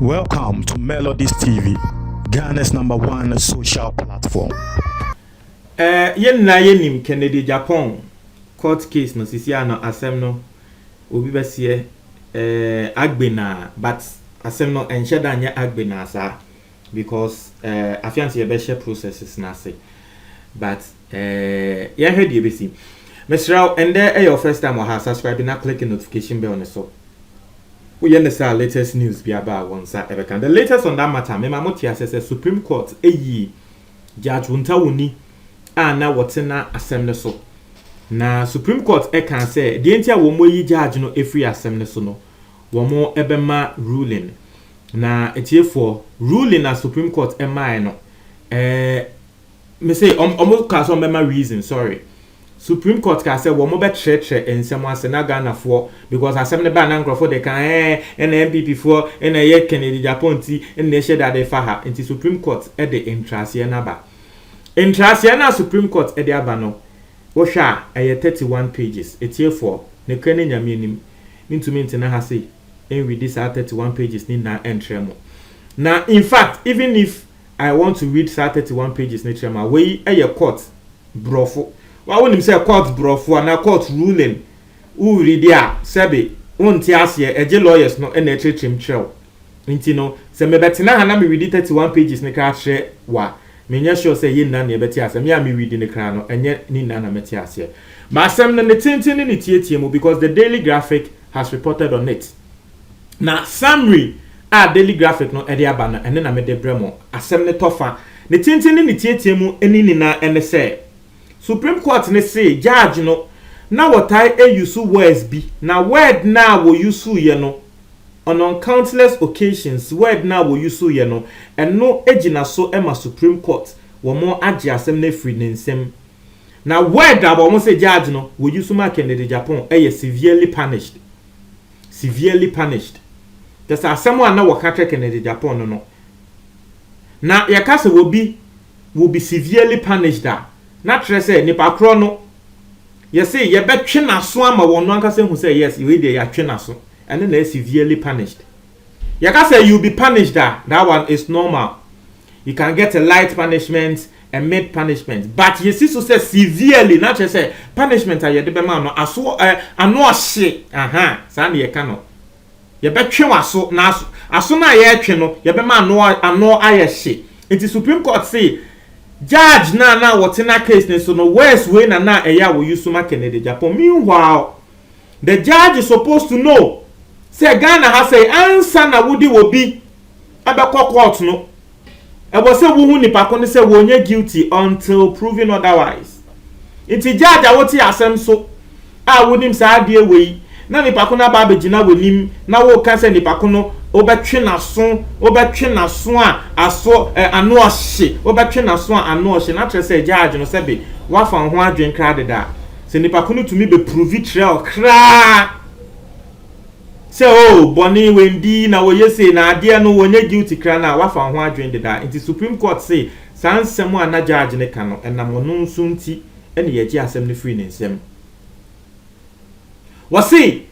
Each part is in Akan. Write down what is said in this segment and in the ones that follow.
Welcome to Melodies TV, Ghana's #1 social platform. Yen na yenim Kennedy Japan court case no sisi ano asem no obi besie agbena, but asem no enche da nya agbena sa because afianse be share processes na say, but ye heard ye besi Mr. and there your first time or have subscribe na click the notification bell on so we understand latest news be about one sa ever can the latest on that matter me mamotia says Supreme Court Judge Wuntawuni na wotena asem ne so na Supreme Court can say the entia wo moyi judge no every asem ne so no wo mo ebema ruling na etie for ruling na Supreme Court ema no me say almost cause on mema reason sorry Supreme Court can say wo mo be tretre ensem ase na Ghana for because asem ne ba na nkrofo de kan na MPP for na ye Kennedy Japan ti na share that fa ha into Supreme Court e de interest na ba interest na Supreme Court e de aba no wo hwa 31 pages etie for ne kane nyame nim ntumi ntina ha say en read this 31 pages ni na entry mo na in fact even if I want to read 31 pages na trema we e court brofo wa wonim say court brofo na court ruling u read dia sebe wonti ase eje lawyers no na etrechim chew nti no se me betina ha na me read 31 pages ne ka hwe wa menya sure say yin na na beti ase me a me read ne kra no enye ni na na meti ase ma asem na ne tintin ni tietie mu because the Daily Graphic has reported on it na summary Daily Graphic no ede aba na ene na me de bremo asem ne tofa ne tintin ni tietie mu eni ni na ene say Supreme Court ne say judge no na wotai use words bi na word na wo use ye no on countless occasions word na wo use ye no eno ejina so ema Supreme Court wo mo age asem na free nsem na word abo mo say judge no wo use ma Kennedy Japan severely punished that's asem na wo ka Kennedy Japan no na yakase will be severely punished na trese nipa kro no ye say ye betwe naso ama wono ankase hu say yes we dey ya twe naso and na severely punished ye ka say you be punished that one is normal you can get a light punishment and mid punishment but ye see so say severely na trese punishment aye de be ma no aso ano ohye sa na ye ka no ye betwe waso na aso na ye twe no ye be ma ano aye hye it is Supreme Court say judge na what in a case ne so no worse way na eya wo use ma Kennedy Japan. Meanwhile the judge is supposed to know say Ghana has say answer na wodi wo bi abekọ court no e bo say wo hu nipa ko ne say wo nye guilty until proven otherwise. Iti judge a woti asem so wonim sa ade we na nipa ko na ba begina wonim na wo kan say nipa ko no obetwe naso aso ano ohye obetwe naso ano ohye na tre say judge no sebe wa fa ho adwen kra deda se nipa ko no tumi be prove trial kra se boni wendi na wo yese na ade no wonye guilty kra na wa fa ho adwen deda inti Supreme Court say sansem ana judge ne ka no enam no nso nti ene ye gi asem ne free ne nsem wasi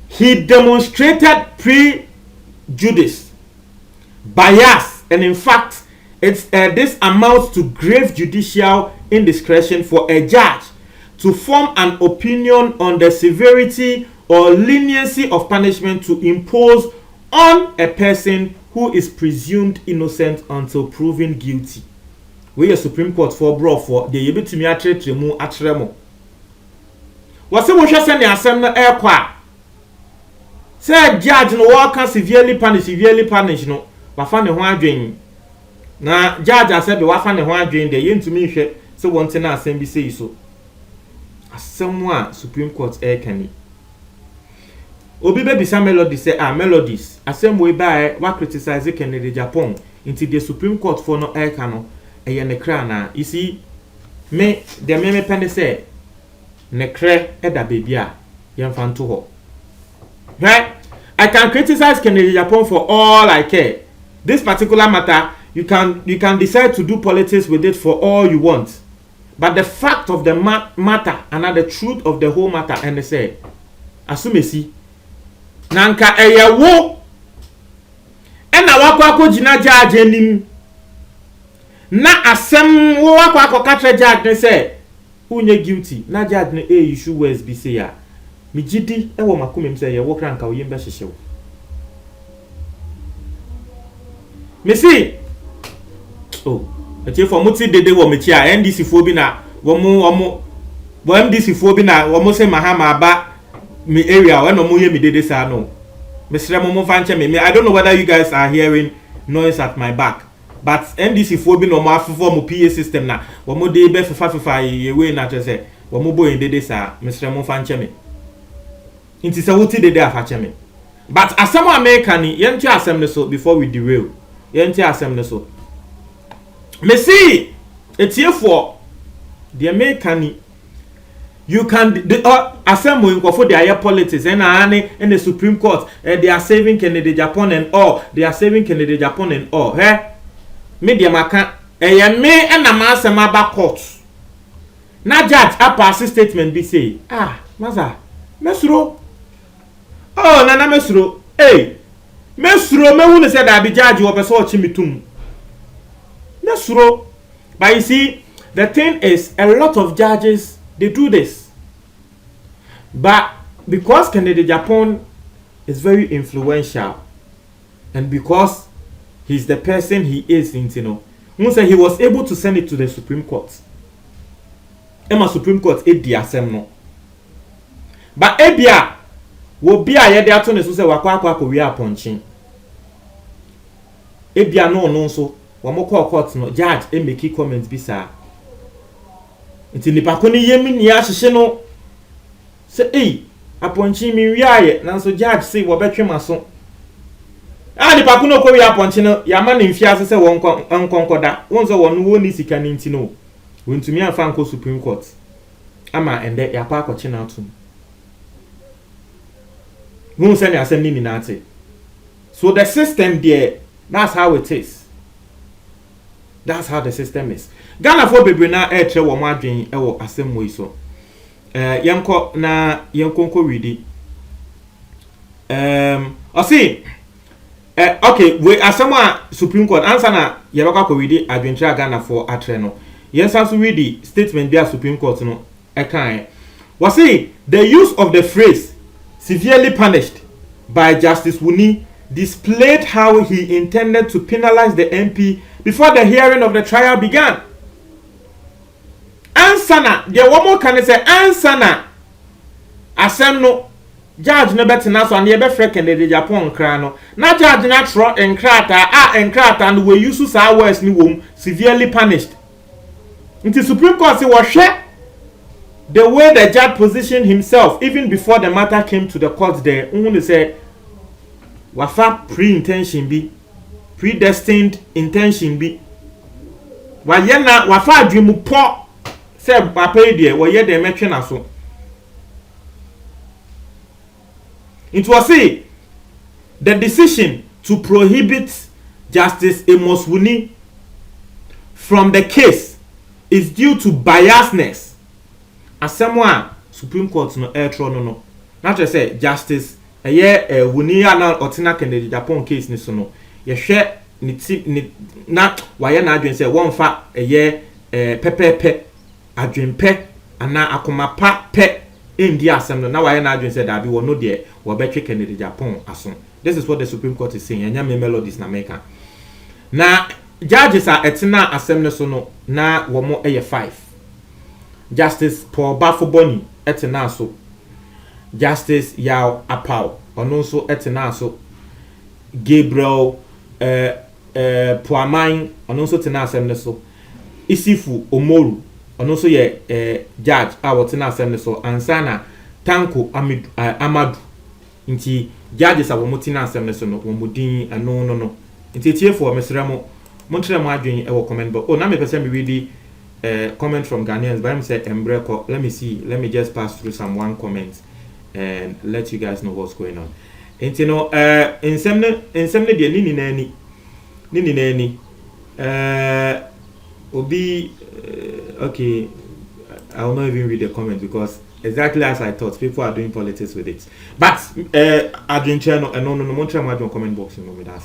he demonstrated prejudice, bias, and in fact, this amounts to grave judicial indiscretion for a judge to form an opinion on the severity or leniency of punishment to impose on a person who is presumed innocent until proven guilty. We are Supreme Court for bro for the able to me atremo. What's the motion send the assembly air qua? Say judge no work severely punish no wa fa ne ho adwen na judge asabe wa fa ne ho adwen de yentumi hwe se wonte na asem bi sei so asem a Supreme Court kani obi be bisa Melody say Melodies asem we ba wa criticize Kennedy Japan into the Supreme Court for no ka no eye ne kra na isi me de me pende say ne kra da bebia yemfa nto ho. Right? I can criticize Kennedy Japan for all I care. This particular matter, you can decide to do politics with it for all you want. But the fact of the matter and the truth of the whole matter, and they say, asumesi nanka eyewo ena wakwa gina judge anim na asem wo wakwa katra judge ne say unye guilty na judge ne issue words bi say ya me gidi e wo makomem say ye wo kranka wo yemba hyehyew me see oh ati for muti dede wo me chia NDC fo bi na wo MDC fo bi na wo say mahama aba me area when no ye me dede sa no me sre mo fanche me I don't know whether you guys are hearing noise at my back but MDC fo bi no mo afofo mo PA system na wo mo de be fefa ye we na to say wo mo boy dede sa me sre mo fanche me inti se wuti dede afache me but asem America ni yenti asem ne so before we derail yenti asem ne so me see etiefo the American you can assemble in for their politics and the Supreme Court they are saving Kennedy Japan and all they are saving Kennedy Japan and all media maka me and na masema ba court na judge a pass statement be say maza mesuro na mesuro mesuro me hu ne say that be judge wo person chimitum mesuro but you see the thing is a lot of judges they do this. But because Kennedy Japan is very influential and because he's the person he is, you know, he was able to send it to the Supreme Court. Emma Supreme Court the assembly. But Ebia will be a year to say wakwa we are punching. Ebia no so one more court no judge and make key comments bisa. Nti nipa ko ni yemi ni ahye no se aponchi mi wiaye nanso judge say wo betwe maso nipa ko no ko wi aponchi no ya ma ne mfia se won konkoda wonzo won wo ni sika ni nti no wontumi afa nko Supreme Court ama ende ya pa akochi na atum no se ni asem ni na ate so the system there that's how it is. That's how the system is. Ghana for bebre na etre wo madwen e wo asem mo iso. Yenko na yenkonko ready. I see. Okay, we asem a Supreme Court answer na ye baka ko ready adwentra Ghana for atre no. Yes also ready statement bi a Supreme Court no e kan. We see the use of the phrase severely punished by Justice Wuni displayed how he intended to penalize the MP before the hearing of the trial began. Ansana, the woman can say ansana. Asem no judge no better na so and ye be frek Kennedy Japan kra no. Na judge na tro enkrata and we use our words ni wom severely punished. Until Supreme Court say what the way the judge positioned himself even before the matter came to the court there, unhu say wafa pre-intention be predestined intention be wayena wafa adwemu po se papa die woye de metwe na so it was say the decision to prohibit Justice Amos Wuni from the case is due to biasness asemwa Supreme Court no airtro no not to say justice Wuni ana otina Kennedy Japan case ni so no ye hwe ni na waye na adwen say won fa pepepe adwenpe ana akomapa pe ndi asem no na waye na adwen say da bi wo no de wo betwe Kennedy Japan aso. This is what the Supreme Court is saying. Anya me melodies na America na judges are etina asem no so no na wo mo 5 Justice Paul Bafoboni etina so Justice Yao Apau ono so etina so Gabriel Puamai ono so tena asem ne so Isifu Omoru ono so ye judge a wotina asem ne so ansana Tanko Amadu nti judges a wo motina asem ne so no wo modin ano no nti tiefo mesremo montre mo adwen e wo comment box na me pese me read comment from Ghanaians but I'm say Embreko. Let me just pass through some one comments and let you guys know what's going on. And you know, in some de nini nani will be okay. I will not even read the comment because exactly as I thought. People are doing politics with it. But Adrian Cheno and no comment box in with that.